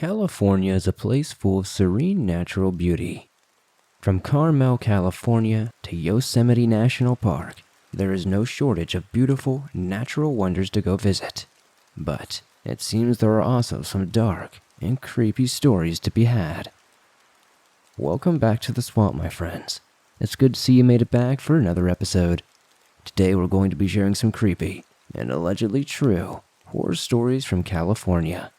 California is a place full of serene natural beauty. From Carmel, California to Yosemite National Park, there is no shortage of beautiful, natural wonders to go visit. But it seems there are also some dark and creepy stories to be had. Welcome back to the swamp, my friends. It's good to see you made it back for another episode. Today we're going to be sharing some creepy and allegedly true horror stories from California.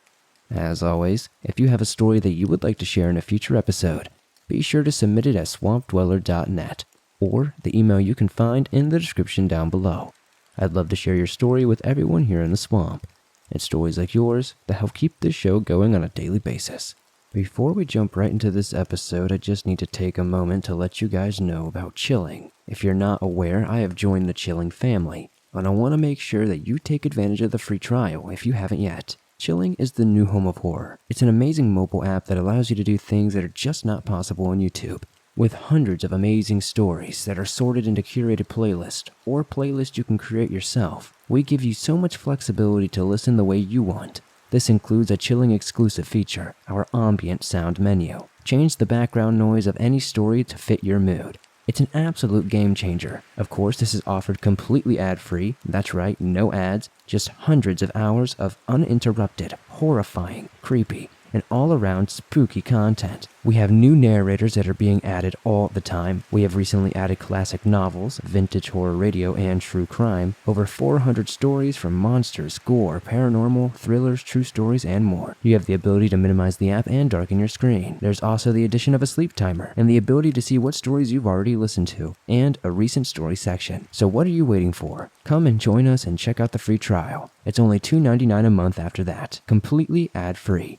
As always, if you have a story that you would like to share in a future episode, be sure to submit it at swampdweller.net or the email you can find in the description down below. I'd love to share your story with everyone here in the swamp. It's stories like yours that help keep this show going on a daily basis. Before we jump right into this episode, I just need to take a moment to let you guys know about Chilling. If you're not aware, I have joined the Chilling family, and I want to make sure that you take advantage of the free trial if you haven't yet. Chilling is the new home of horror. It's an amazing mobile app that allows you to do things that are just not possible on YouTube. With hundreds of amazing stories that are sorted into curated playlists or playlists you can create yourself, we give you so much flexibility to listen the way you want. This includes a Chilling exclusive feature, our ambient sound menu. Change the background noise of any story to fit your mood. It's an absolute game changer. Of course, this is offered completely ad-free. That's right, no ads, just hundreds of hours of uninterrupted, horrifying, creepy, and all-around spooky content. We have new narrators that are being added all the time. We have recently added classic novels, vintage horror radio, and true crime. Over 400 stories from monsters, gore, paranormal, thrillers, true stories, and more. You have the ability to minimize the app and darken your screen. There's also the addition of a sleep timer, and the ability to see what stories you've already listened to, and a recent story section. So what are you waiting for? Come and join us and check out the free trial. It's only $2.99 a month after that, completely ad-free.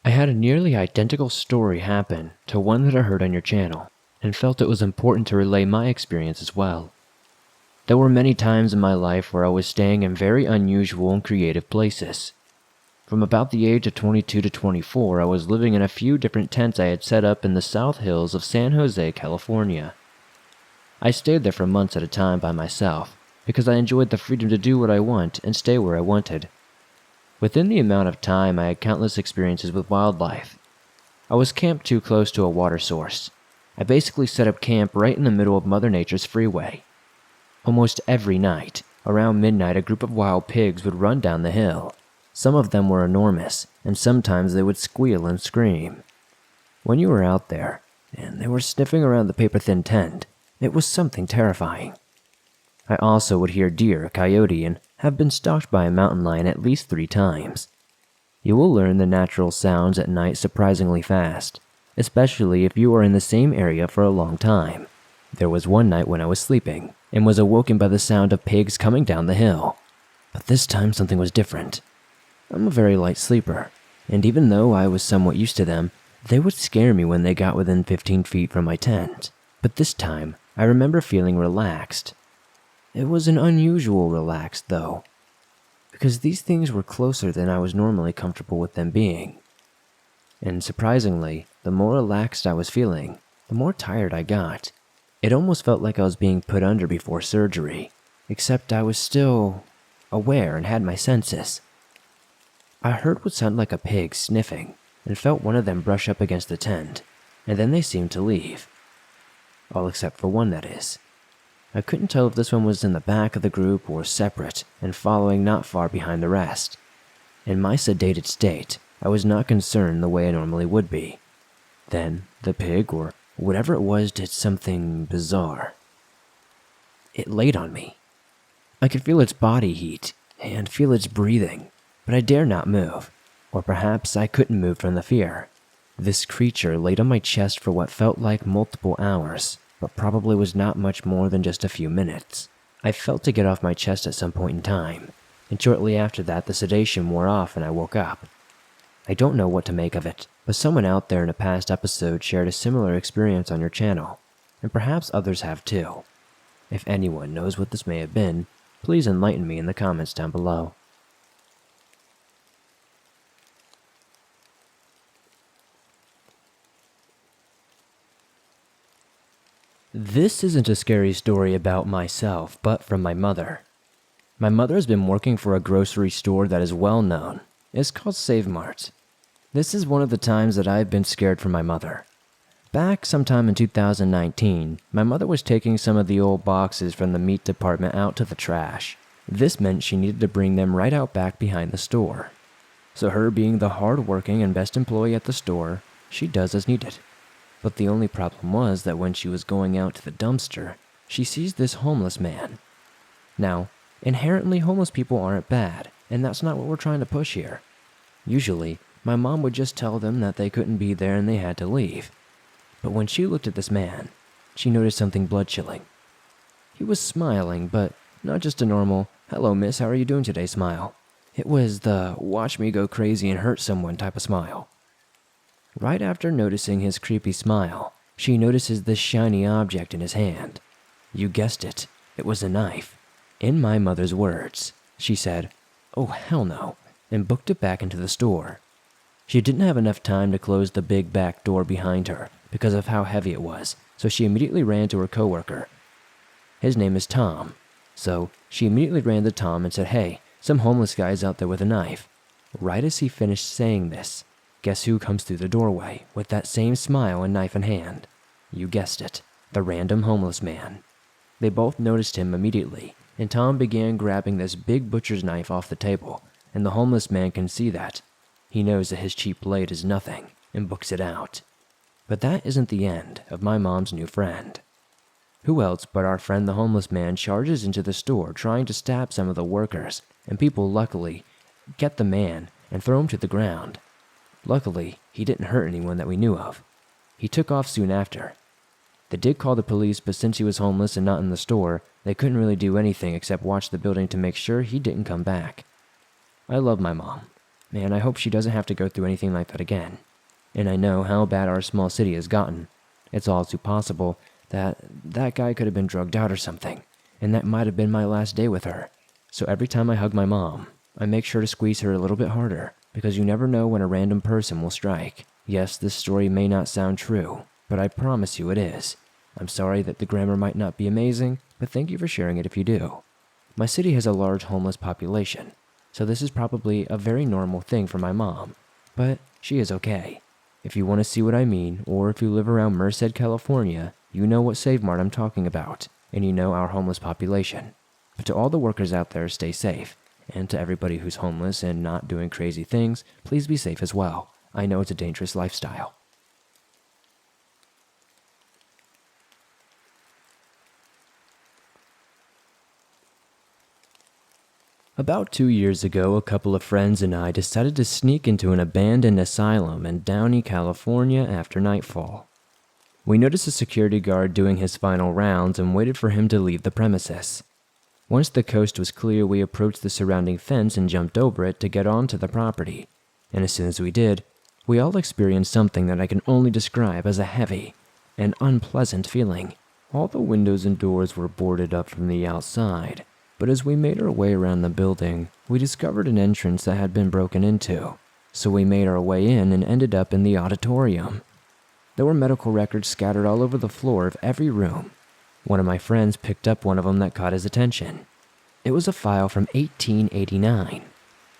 I had a nearly identical story happen to one that I heard on your channel, and felt it was important to relay my experience as well. There were many times in my life where I was staying in very unusual and creative places. From about the age of 22 to 24, I was living in a few different tents I had set up in the South Hills of San Jose, California. I stayed there for months at a time by myself, because I enjoyed the freedom to do what I want and stay where I wanted. Within the amount of time, I had countless experiences with wildlife. I was camped too close to a water source. I basically set up camp right in the middle of Mother Nature's freeway. Almost every night, around midnight, a group of wild pigs would run down the hill. Some of them were enormous, and sometimes they would squeal and scream. When you were out there, and they were sniffing around the paper-thin tent, it was something terrifying. I also would hear deer, coyote, and have been stalked by a mountain lion at least 3 times. You will learn the natural sounds at night surprisingly fast, especially if you are in the same area for a long time. There was one night when I was sleeping, and was awoken by the sound of pigs coming down the hill. But this time something was different. I'm a very light sleeper, and even though I was somewhat used to them, they would scare me when they got within 15 feet from my tent. But this time, I remember feeling relaxed. It was an unusual relaxed, though, because these things were closer than I was normally comfortable with them being. And surprisingly, the more relaxed I was feeling, the more tired I got. It almost felt like I was being put under before surgery, except I was still aware and had my senses. I heard what sounded like a pig sniffing, and felt one of them brush up against the tent, and then they seemed to leave. All except for one, that is. I couldn't tell if this one was in the back of the group or separate and following not far behind the rest. In my sedated state, I was not concerned the way I normally would be. Then, the pig, or whatever it was, did something bizarre. It laid on me. I could feel its body heat and feel its breathing, but I dare not move, or perhaps I couldn't move from the fear. This creature laid on my chest for what felt like multiple hours, but probably was not much more than just a few minutes. I felt to get off my chest at some point in time, and shortly after that the sedation wore off and I woke up. I don't know what to make of it, but someone out there in a past episode shared a similar experience on your channel, and perhaps others have too. If anyone knows what this may have been, please enlighten me in the comments down below. This isn't a scary story about myself, but from my mother. My mother has been working for a grocery store that is well known. It's called Save Mart. This is one of the times that I've been scared for my mother. Back sometime in 2019, my mother was taking some of the old boxes from the meat department out to the trash. This meant she needed to bring them right out back behind the store. So her being the hard-working and best employee at the store, she does as needed. But the only problem was that when she was going out to the dumpster, she sees this homeless man. Now, inherently homeless people aren't bad, and that's not what we're trying to push here. Usually, my mom would just tell them that they couldn't be there and they had to leave. But when she looked at this man, she noticed something blood-chilling. He was smiling, but not just a normal, "Hello miss, how are you doing today" smile. It was the "watch me go crazy and hurt someone" type of smile. Right after noticing his creepy smile, she notices this shiny object in his hand. You guessed it, it was a knife. In my mother's words, she said, "Oh hell no," and booked it back into the store. She didn't have enough time to close the big back door behind her because of how heavy it was, so she immediately ran to her coworker. His name is Tom, so she immediately ran to Tom and said, "Hey, some homeless guy's out there with a knife." Right as he finished saying this, guess who comes through the doorway with that same smile and knife in hand? You guessed it, the random homeless man. They both noticed him immediately, and Tom began grabbing this big butcher's knife off the table, and the homeless man can see that. He knows that his cheap blade is nothing, and books it out. But that isn't the end of my mom's new friend. Who else but our friend the homeless man charges into the store trying to stab some of the workers, and people luckily get the man and throw him to the ground. Luckily, he didn't hurt anyone that we knew of. He took off soon after. They did call the police, but since he was homeless and not in the store, they couldn't really do anything except watch the building to make sure he didn't come back. I love my mom. Man, I hope she doesn't have to go through anything like that again. And I know how bad our small city has gotten. It's all too possible that that guy could have been drugged out or something, and that might have been my last day with her. So every time I hug my mom, I make sure to squeeze her a little bit harder, because you never know when a random person will strike. Yes, this story may not sound true, but I promise you it is. I'm sorry that the grammar might not be amazing, but thank you for sharing it if you do. My city has a large homeless population, so this is probably a very normal thing for my mom, but she is okay. If you want to see what I mean, or if you live around Merced, California, you know what Save Mart I'm talking about, and you know our homeless population. But to all the workers out there, stay safe. And to everybody who's homeless and not doing crazy things, please be safe as well. I know it's a dangerous lifestyle. About 2 years ago, a couple of friends and I decided to sneak into an abandoned asylum in Downey, California after nightfall. We noticed a security guard doing his final rounds and waited for him to leave the premises. Once the coast was clear, we approached the surrounding fence and jumped over it to get onto the property. And as soon as we did, we all experienced something that I can only describe as a heavy and unpleasant feeling. All the windows and doors were boarded up from the outside, but as we made our way around the building, we discovered an entrance that had been broken into. So we made our way in and ended up in the auditorium. There were medical records scattered all over the floor of every room. One of my friends picked up one of them that caught his attention. It was a file from 1889.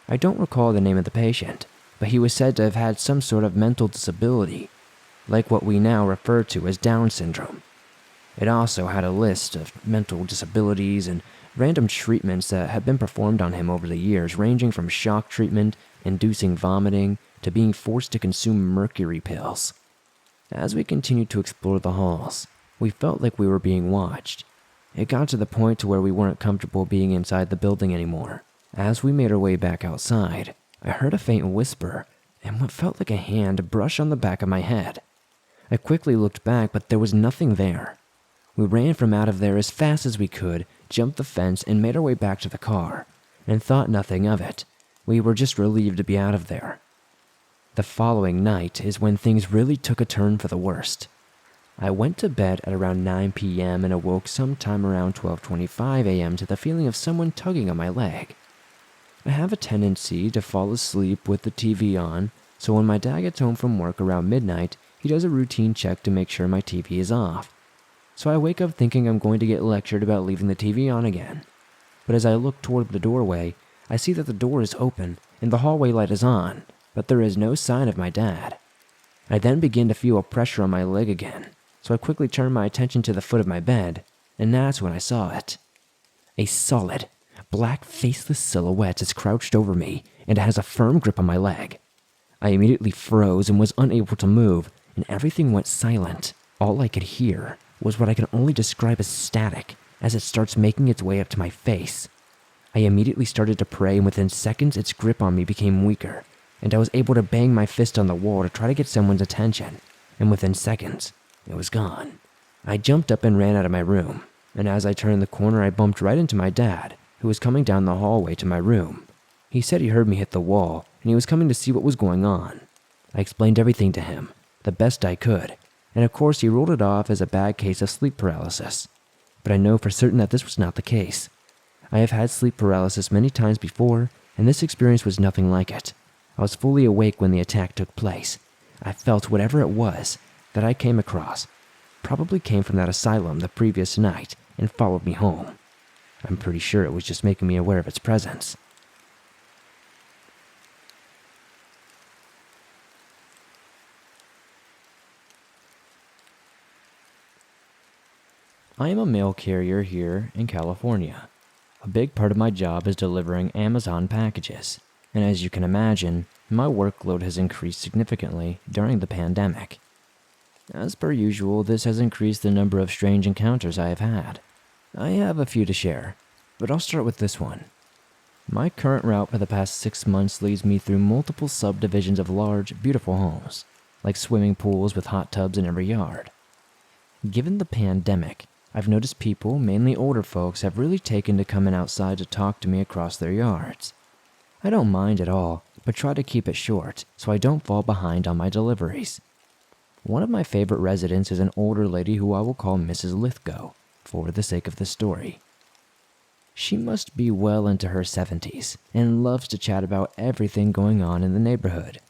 I don't recall the name of the patient, but he was said to have had some sort of mental disability, like what we now refer to as Down syndrome. It also had a list of mental disabilities and random treatments that had been performed on him over the years, ranging from shock treatment, inducing vomiting, to being forced to consume mercury pills. As we continued to explore the halls, we felt like we were being watched. It got to the point to where we weren't comfortable being inside the building anymore. As we made our way back outside, I heard a faint whisper and what felt like a hand brush on the back of my head. I quickly looked back, but there was nothing there. We ran from out of there as fast as we could, jumped the fence, and made our way back to the car, and thought nothing of it. We were just relieved to be out of there. The following night is when things really took a turn for the worst. I went to bed at around 9 p.m. and awoke sometime around 12:25 a.m. to the feeling of someone tugging on my leg. I have a tendency to fall asleep with the TV on, so when my dad gets home from work around midnight, he does a routine check to make sure my TV is off. So I wake up thinking I'm going to get lectured about leaving the TV on again. but as I look toward the doorway, I see that the door is open and the hallway light is on, but there is no sign of my dad. I then begin to feel a pressure on my leg again, so I quickly turn my attention to the foot of my bed, and that's when I saw it. A solid, black faceless silhouette is crouched over me and has a firm grip on my leg. I immediately froze and was unable to move, and everything went silent. All I could hear was what I can only describe as static as it starts making its way up to my face. I immediately started to pray, and within seconds its grip on me became weaker, and I was able to bang my fist on the wall to try to get someone's attention, and within seconds, it was gone. I jumped up and ran out of my room, and as I turned the corner I bumped right into my dad, who was coming down the hallway to my room. He said he heard me hit the wall, and he was coming to see what was going on. I explained everything to him, the best I could, and of course he ruled it off as a bad case of sleep paralysis. But I know for certain that this was not the case. I have had sleep paralysis many times before, and this experience was nothing like it. I was fully awake when the attack took place. I felt whatever it was that I came across probably came from that asylum the previous night and followed me home. I'm pretty sure it was just making me aware of its presence. I am a mail carrier here in California. A big part of my job is delivering Amazon packages, and as you can imagine, my workload has increased significantly during the pandemic. As per usual, this has increased the number of strange encounters I have had. I have a few to share, but I'll start with this one. My current route for the past 6 months leads me through multiple subdivisions of large, beautiful homes, like swimming pools with hot tubs in every yard. Given the pandemic, I've noticed people, mainly older folks, have really taken to coming outside to talk to me across their yards. I don't mind at all, but try to keep it short so I don't fall behind on my deliveries. One of my favorite residents is an older lady who I will call Mrs. Lithgow, for the sake of the story. She must be well into her 70s and loves to chat about everything going on in the neighborhood.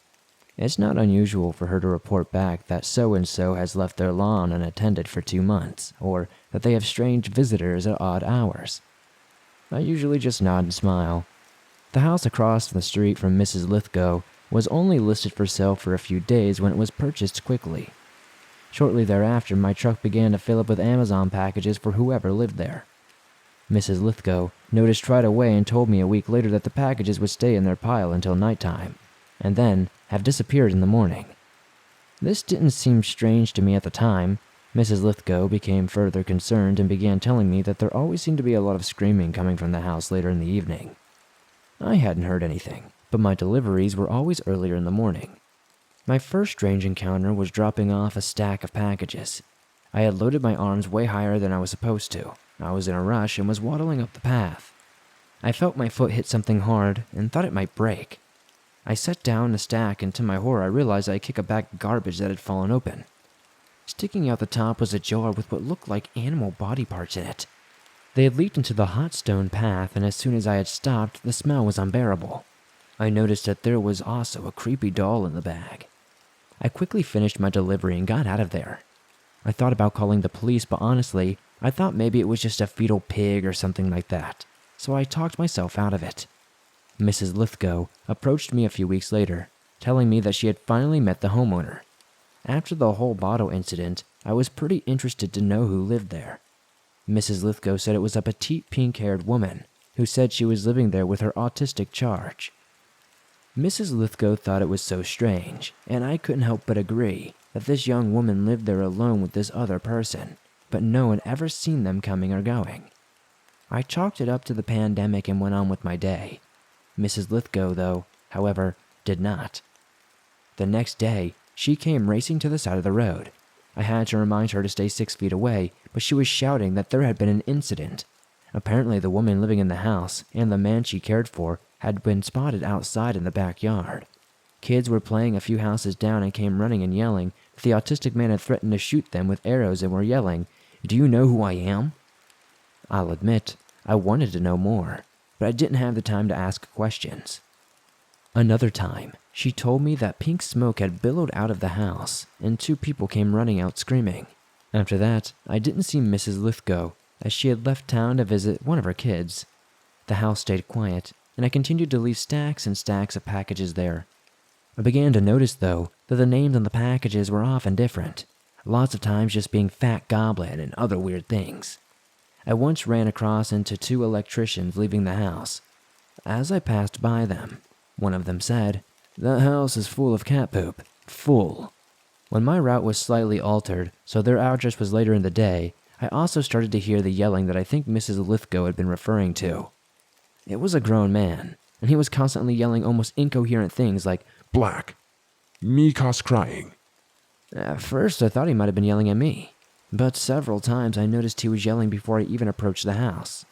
It's not unusual for her to report back that so-and-so has left their lawn unattended for 2 months, or that they have strange visitors at odd hours. I usually just nod and smile. The house across the street from Mrs. Lithgow was only listed for sale for a few days when it was purchased quickly. Shortly thereafter, my truck began to fill up with Amazon packages for whoever lived there. Mrs. Lithgow noticed right away and told me a week later that the packages would stay in their pile until nighttime, and then have disappeared in the morning. This didn't seem strange to me at the time. Mrs. Lithgow became further concerned and began telling me that there always seemed to be a lot of screaming coming from the house later in the evening. I hadn't heard anything, but my deliveries were always earlier in the morning. My first strange encounter was dropping off a stack of packages. I had loaded my arms way higher than I was supposed to. I was in a rush and was waddling up the path. I felt my foot hit something hard and thought it might break. I set down the stack, and to my horror I realized I kicked a bag of garbage that had fallen open. Sticking out the top was a jar with what looked like animal body parts in it. They had leaped into the hot stone path, and as soon as I had stopped, the smell was unbearable. I noticed that there was also a creepy doll in the bag. I quickly finished my delivery and got out of there. I thought about calling the police, but honestly, I thought maybe it was just a fetal pig or something like that, so I talked myself out of it. Mrs. Lithgow approached me a few weeks later, telling me that she had finally met the homeowner. After the whole bottle incident, I was pretty interested to know who lived there. Mrs. Lithgow said it was a petite pink-haired woman who said she was living there with her autistic charge. Mrs. Lithgow thought it was so strange, and I couldn't help but agree that this young woman lived there alone with this other person, but no one ever seen them coming or going. I chalked it up to the pandemic and went on with my day. Mrs. Lithgow, though, however, did not. The next day, she came racing to the side of the road. I had to remind her to stay 6 feet away, but she was shouting that there had been an incident. Apparently, the woman living in the house and the man she cared for had been spotted outside in the backyard. Kids were playing a few houses down and came running and yelling that the autistic man had threatened to shoot them with arrows and were yelling, "Do you know who I am?" I'll admit, I wanted to know more, but I didn't have the time to ask questions. Another time, she told me that pink smoke had billowed out of the house, and 2 people came running out screaming. After that, I didn't see Mrs. Lithgow, as she had left town to visit one of her kids. The house stayed quiet, and I continued to leave stacks and stacks of packages there. I began to notice, though, that the names on the packages were often different, lots of times just being Fat Goblin and other weird things. I once ran across into 2 electricians leaving the house. As I passed by them, one of them said, "That house is full of cat poop. Full." When my route was slightly altered, so their address was later in the day, I also started to hear the yelling that I think Mrs. Lithgow had been referring to. It was a grown man, and he was constantly yelling almost incoherent things like, "Black. Mika's crying." At first I thought he might have been yelling at me, but several times I noticed he was yelling before I even approached the house.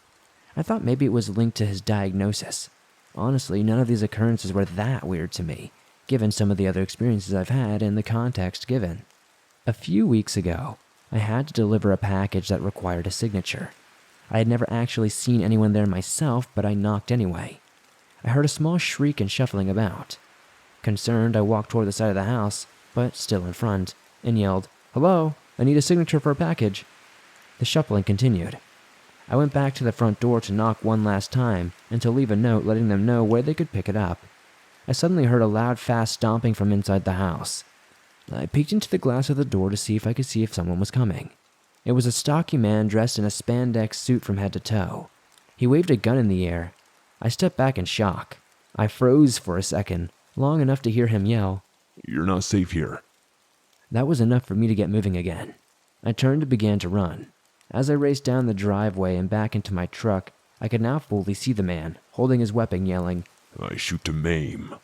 I thought maybe it was linked to his diagnosis. Honestly, none of these occurrences were that weird to me, given some of the other experiences I've had and the context given. A few weeks ago, I had to deliver a package that required a signature. I had never actually seen anyone there myself, but I knocked anyway. I heard a small shriek and shuffling about. Concerned, I walked toward the side of the house, but still in front, and yelled, "Hello, I need a signature for a package." The shuffling continued. I went back to the front door to knock one last time and to leave a note letting them know where they could pick it up. I suddenly heard a loud, fast stomping from inside the house. I peeked into the glass of the door to see if someone was coming. It was a stocky man dressed in a spandex suit from head to toe. He waved a gun in the air. I stepped back in shock. I froze for a second, long enough to hear him yell, "You're not safe here." That was enough for me to get moving again. I turned and began to run. As I raced down the driveway and back into my truck, I could now fully see the man, holding his weapon, yelling, "I shoot to maim."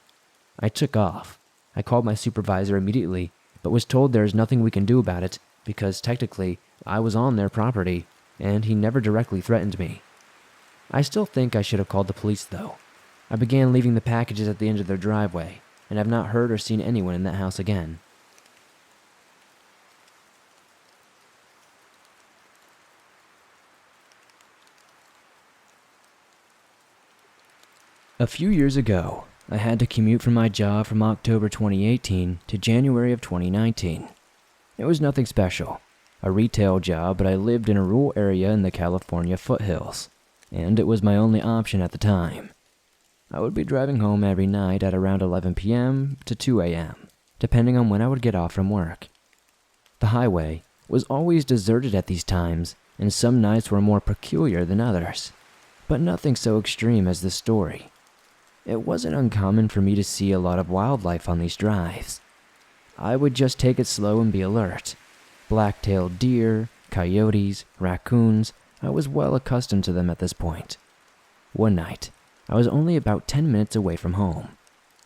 I took off. I called my supervisor immediately, but was told there is nothing we can do about it because technically I was on their property, and he never directly threatened me. I still think I should have called the police, though. I began leaving the packages at the end of their driveway, and have not heard or seen anyone in that house again. A few years ago, I had to commute for my job from October 2018 to January of 2019. It was nothing special, a retail job, but I lived in a rural area in the California foothills, and it was my only option at the time. I would be driving home every night at around 11 p.m. to 2 a.m., depending on when I would get off from work. The highway was always deserted at these times, and some nights were more peculiar than others, but nothing so extreme as this story. It wasn't uncommon for me to see a lot of wildlife on these drives. I would just take it slow and be alert. Black-tailed deer, coyotes, raccoons, I was well accustomed to them at this point. One night, I was only about 10 minutes away from home.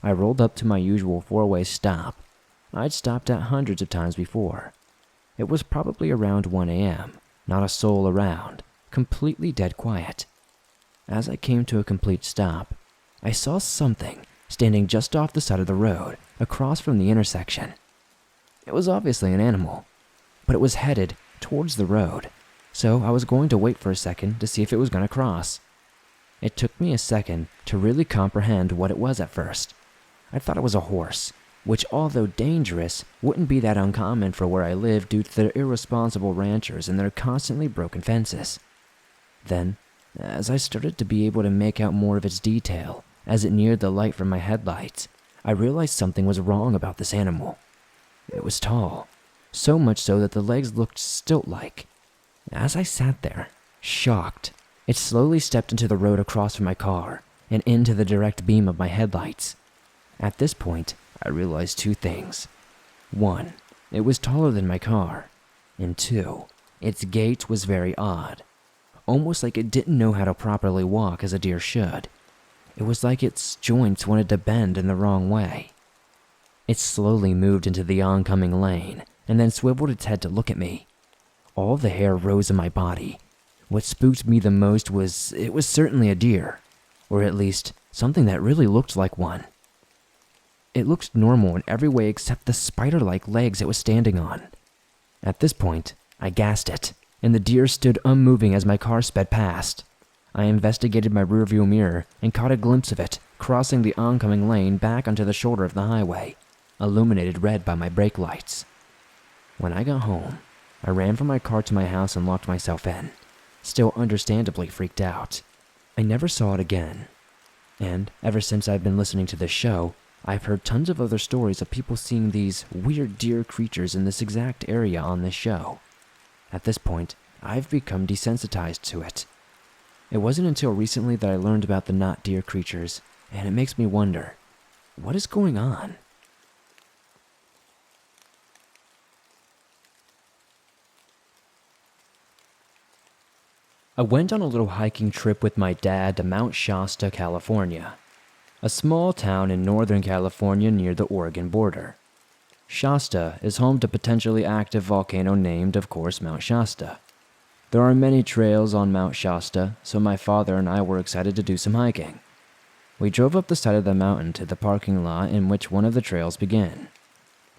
I rolled up to my usual 4-way stop. I'd stopped at hundreds of times before. It was probably around 1 a.m., not a soul around, completely dead quiet. As I came to a complete stop, I saw something standing just off the side of the road, across from the intersection. It was obviously an animal, but it was headed towards the road, so I was going to wait for a second to see if it was going to cross. It took me a second to really comprehend what it was at first. I thought it was a horse, which, although dangerous, wouldn't be that uncommon for where I live due to their irresponsible ranchers and their constantly broken fences. Then, as I started to be able to make out more of its detail, as it neared the light from my headlights, I realized something was wrong about this animal. It was tall, so much so that the legs looked stilt-like. As I sat there, shocked, it slowly stepped into the road across from my car and into the direct beam of my headlights. At this point, I realized 2 things. 1, it was taller than my car, and 2, its gait was very odd, almost like it didn't know how to properly walk as a deer should. It was like its joints wanted to bend in the wrong way. It slowly moved into the oncoming lane and then swiveled its head to look at me. All the hair rose in my body. What spooked me the most was it was certainly a deer, or at least something that really looked like one. It looked normal in every way except the spider-like legs it was standing on. At this point, I gassed it, and the deer stood unmoving as my car sped past. I investigated my rearview mirror and caught a glimpse of it crossing the oncoming lane back onto the shoulder of the highway, illuminated red by my brake lights. When I got home, I ran from my car to my house and locked myself in, still understandably freaked out. I never saw it again. And ever since I've been listening to this show, I've heard tons of other stories of people seeing these weird deer creatures in this exact area on this show. At this point, I've become desensitized to it. It wasn't until recently that I learned about the not deer creatures, and it makes me wonder, what is going on? I went on a little hiking trip with my dad to Mount Shasta, California, a small town in Northern California near the Oregon border. Shasta is home to a potentially active volcano named, of course, Mount Shasta. There are many trails on Mount Shasta, so my father and I were excited to do some hiking. We drove up the side of the mountain to the parking lot in which one of the trails began.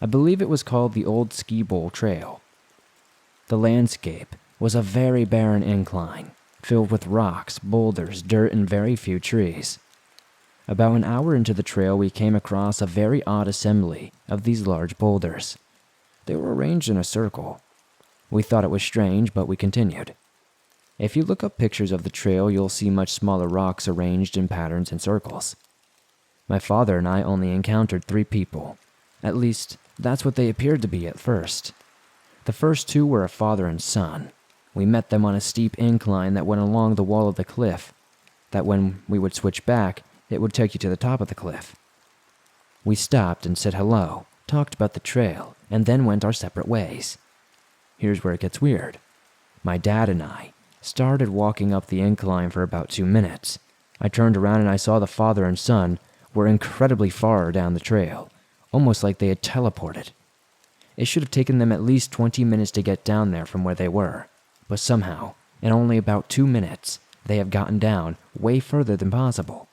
I believe it was called the Old Ski Bowl Trail. The landscape was a very barren incline, filled with rocks, boulders, dirt, and very few trees. About an hour into the trail, we came across a very odd assembly of these large boulders. They were arranged in a circle. We thought it was strange, but we continued. If you look up pictures of the trail, you'll see much smaller rocks arranged in patterns and circles. My father and I only encountered 3 people. At least, that's what they appeared to be at first. The first 2 were a father and son. We met them on a steep incline that went along the wall of the cliff, that when we would switch back, it would take you to the top of the cliff. We stopped and said hello, talked about the trail, and then went our separate ways. Here's where it gets weird. My dad and I started walking up the incline for about 2 minutes. I turned around and I saw the father and son were incredibly far down the trail, almost like they had teleported. It should have taken them at least 20 minutes to get down there from where they were, but somehow, in only about 2 minutes, they have gotten down way further than possible.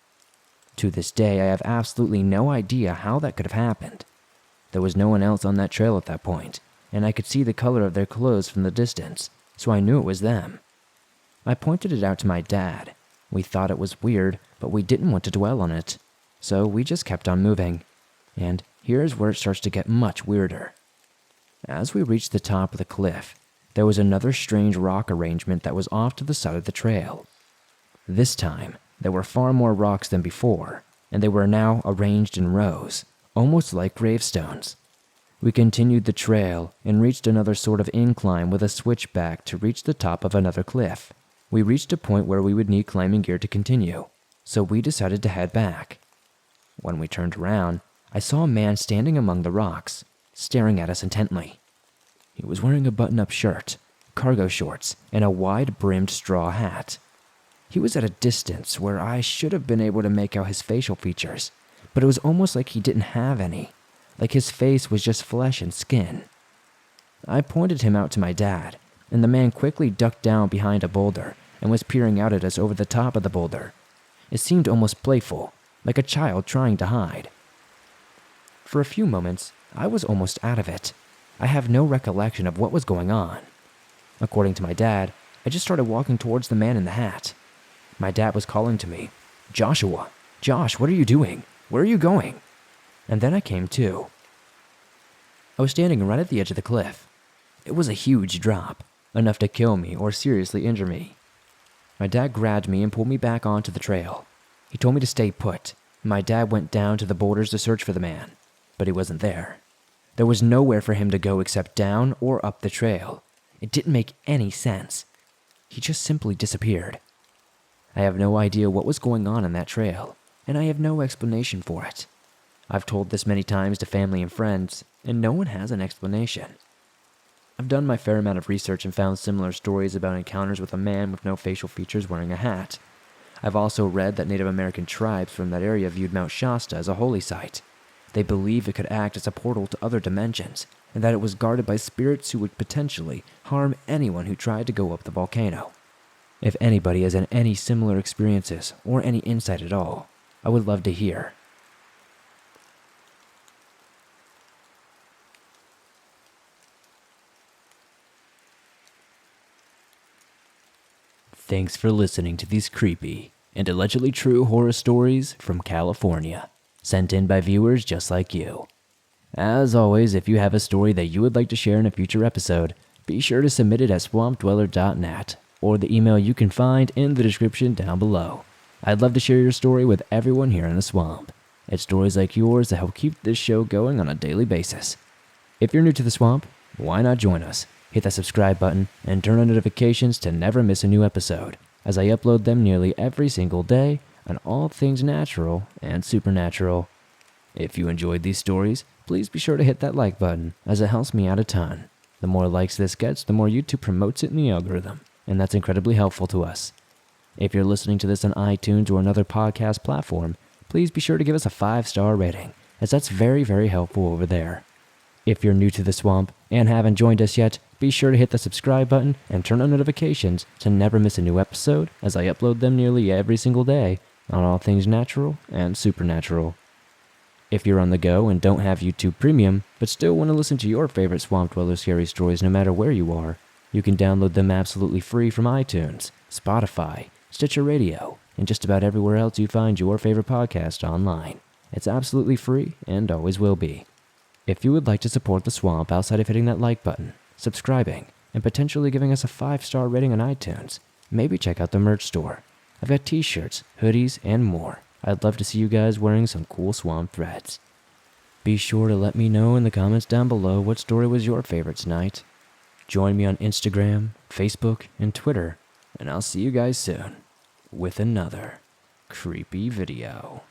To this day, I have absolutely no idea how that could have happened. There was no one else on that trail at that point, and I could see the color of their clothes from the distance, so I knew it was them. I pointed it out to my dad. We thought it was weird, but we didn't want to dwell on it, so we just kept on moving. And here's where it starts to get much weirder. As we reached the top of the cliff, there was another strange rock arrangement that was off to the side of the trail. This time, there were far more rocks than before, and they were now arranged in rows, almost like gravestones. We continued the trail and reached another sort of incline with a switchback to reach the top of another cliff. We reached a point where we would need climbing gear to continue, so we decided to head back. When we turned around, I saw a man standing among the rocks, staring at us intently. He was wearing a button-up shirt, cargo shorts, and a wide-brimmed straw hat. He was at a distance where I should have been able to make out his facial features, but it was almost like he didn't have any, like his face was just flesh and skin. I pointed him out to my dad, and the man quickly ducked down behind a boulder and was peering out at us over the top of the boulder. It seemed almost playful, like a child trying to hide. For a few moments, I was almost out of it. I have no recollection of what was going on. According to my dad, I just started walking towards the man in the hat. My dad was calling to me, "Joshua, Josh, what are you doing? Where are you going?" And then I came to. I was standing right at the edge of the cliff. It was a huge drop, enough to kill me or seriously injure me. My dad grabbed me and pulled me back onto the trail. He told me to stay put. My dad went down to the boulders to search for the man, but he wasn't there. There was nowhere for him to go except down or up the trail. It didn't make any sense. He just simply disappeared. I have no idea what was going on in that trail, and I have no explanation for it. I've told this many times to family and friends, and no one has an explanation. I've done my fair amount of research and found similar stories about encounters with a man with no facial features wearing a hat. I've also read that Native American tribes from that area viewed Mount Shasta as a holy site. They believed it could act as a portal to other dimensions, and that it was guarded by spirits who would potentially harm anyone who tried to go up the volcano. If anybody has had any similar experiences or any insight at all, I would love to hear. Thanks for listening to these creepy and allegedly true horror stories from California, sent in by viewers just like you. As always, if you have a story that you would like to share in a future episode, be sure to submit it at swampdweller.net or the email you can find in the description down below. I'd love to share your story with everyone here in the swamp. It's stories like yours that help keep this show going on a daily basis. If you're new to the swamp, why not join us? Hit that subscribe button and turn on notifications to never miss a new episode, as I upload them nearly every single day on all things natural and supernatural. If you enjoyed these stories, please be sure to hit that like button, as it helps me out a ton. The more likes this gets, the more YouTube promotes it in the algorithm, and that's incredibly helpful to us. If you're listening to this on iTunes or another podcast platform, please be sure to give us a 5-star rating, as that's very, very helpful over there. If you're new to the swamp and haven't joined us yet, be sure to hit the subscribe button and turn on notifications to never miss a new episode, as I upload them nearly every single day on all things natural and supernatural. If you're on the go and don't have YouTube Premium, but still want to listen to your favorite Swamp Dweller scary stories no matter where you are, you can download them absolutely free from iTunes, Spotify, Stitcher Radio, and just about everywhere else you find your favorite podcast online. It's absolutely free and always will be. If you would like to support the swamp outside of hitting that like button, subscribing, and potentially giving us a 5-star rating on iTunes, maybe check out the merch store. I've got t-shirts, hoodies, and more. I'd love to see you guys wearing some cool swamp threads. Be sure to let me know in the comments down below what story was your favorite tonight. Join me on Instagram, Facebook, and Twitter, and I'll see you guys soon with another creepy video.